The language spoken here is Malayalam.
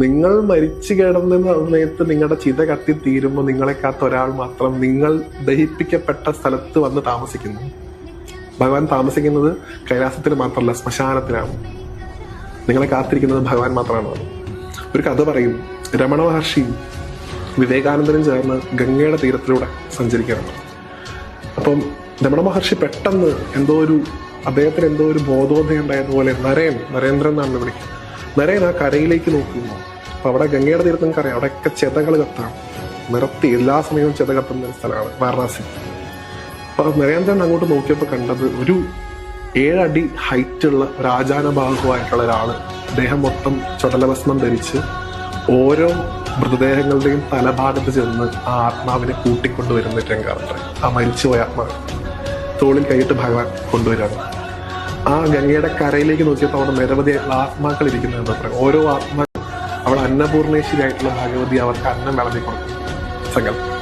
നിങ്ങൾ മരിച്ചു കിടന്ന സമയത്ത് നിങ്ങളുടെ ചിത കത്തിത്തീരുമ്പോൾ നിങ്ങളെ കാത്ത ഒരാൾ മാത്രം നിങ്ങൾ ദഹിപ്പിക്കപ്പെട്ട സ്ഥലത്ത് വന്ന് താമസിക്കുന്നു. ഭഗവാൻ താമസിക്കുന്നത് കൈലാസത്തിൽ മാത്രമല്ല, ശ്മശാനത്തിലാണ്. നിങ്ങളെ കാത്തിരിക്കുന്നത് ഭഗവാൻ മാത്രമാണ്. ഒരു കഥ പറയും. രമണ മഹർഷിയും വിവേകാനന്ദനും ചേർന്ന് ഗംഗയുടെ തീരത്തിലൂടെ സഞ്ചരിക്കുകയാണ്. അപ്പം രമണ മഹർഷി പെട്ടെന്ന് അദ്ദേഹത്തിന് എന്തോ ഒരു ബോധോദയം ഉണ്ടായതുപോലെ നരേന്ദ്രൻ എന്നാണ് വിളിക്കുന്നത്. നരേൻ ആ കരയിലേക്ക് നോക്കുന്നു. അപ്പൊ അവിടെ ഗംഗയുടെ തീരത്ത് നിങ്ങൾക്കറിയാം, അവിടെയൊക്കെ ചെതകൾ കത്താണ്, നിറത്തി എല്ലാ സമയവും ചെത കത്തുന്ന ഒരു സ്ഥലമാണ് വാരണാസി. അപ്പൊ നരേന്ദ്രൻ അങ്ങോട്ട് നോക്കിയപ്പോൾ കണ്ടത് ഒരു 7 അടി ഹൈറ്റുള്ള രാജാനബാഹുവായിട്ടുള്ള ഒരാള്. അദ്ദേഹം മൊത്തം ചുടലഭസ്മം ധരിച്ച് ഓരോ മൃതദേഹങ്ങളുടെയും തലഭാഗത്ത് ചെന്ന് ആ ആത്മാവിനെ കൂട്ടിക്കൊണ്ടുവരുന്ന രംഗാണ്. ആ മരിച്ചുപോയ ആത്മാവ് തോളിൽ കൈയിട്ട് ഭഗവാൻ കൊണ്ടുവരാണ്. ആ ഗംഗയുടെ കരയിലേക്ക് നോക്കിയപ്പോൾ അവിടെ നിരവധി ആത്മാക്കൾ ഇരിക്കുന്നത് എന്താ പറയുക. ഓരോ ആത്മാക്കൾ അവിടെ അന്നപൂർണേശ്വരിയായിട്ടുള്ള ഭഗവതി അവർക്ക് അന്നം വിളമ്പി കൊടുക്കും. സങ്കല്പം